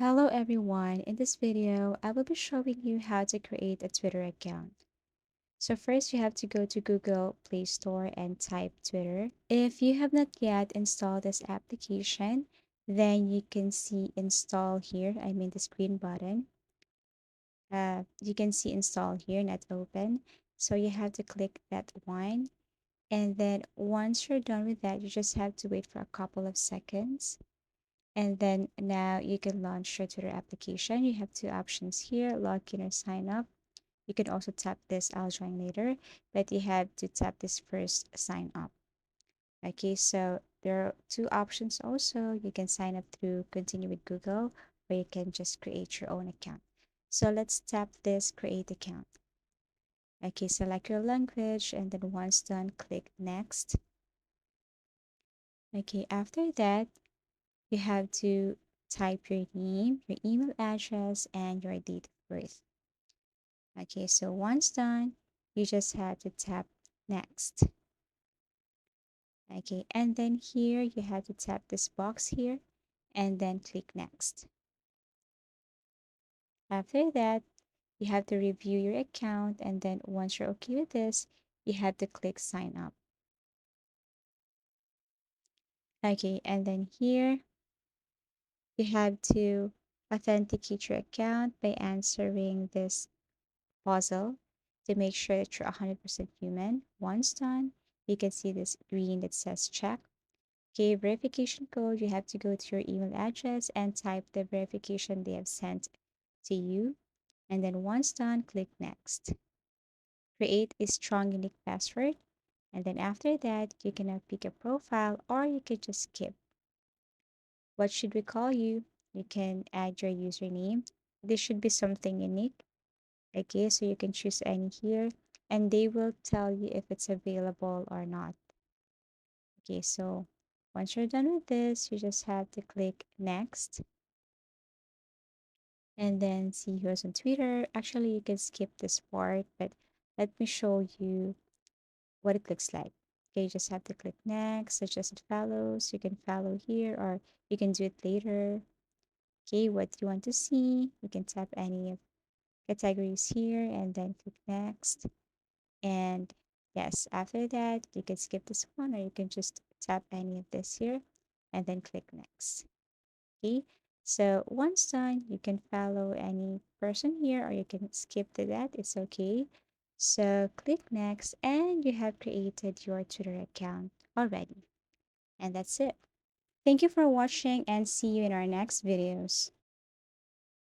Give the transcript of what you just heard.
Hello everyone, in this video, I will be showing you how to create a Twitter account. So first you have to go to Google Play Store and type Twitter. If you have not yet installed this application, then you can see install here, I mean this green button. You can see install here, not open. So you have to click that one. And then once you're done with that, you just have to wait for a couple of seconds. And then now you can launch your Twitter application. You have two options here, login or sign up. You can also tap this, I'll join later, but you have to tap this first, sign up. Okay, so there are two options also. You can sign up through continue with Google, or you can just create your own account. So let's tap this create account. Okay, select your language, and then once done, click next. Okay, after that, you have to type your name, your email address, and your date of birth. Okay, so once done, you just have to tap next. Okay, and then here you have to tap this box here and then click next. After that, you have to review your account, and then once you're okay with this, you have to click sign up. Okay, and then here you have to authenticate your account by answering this puzzle to make sure that you're 100% human. Once done, you can see this green that says check. Okay, verification code, you have to go to your email address and type the verification they have sent to you. And then once done, click next. Create a strong unique password. And then after that, you can now pick a profile or you can just skip. What should we call you? You can add your username. This should be something unique. Okay, so you can choose any here and they will tell you if it's available or not. Okay, so once you're done with this, you just have to click next and then see who's on Twitter. Actually, you can skip this part, but let me show you what it looks like. Okay, you just have to click next, suggested follows. You can follow here or you can do it later. Okay, what you want to see, you can tap any of categories here and then click next. And yes, after that, you can skip this one or you can just tap any of this here and then click next. Okay, so once done, you can follow any person here or you can skip to that. It's okay. So click next and you have created your Twitter account already. And that's it. Thank you for watching and see you in our next videos.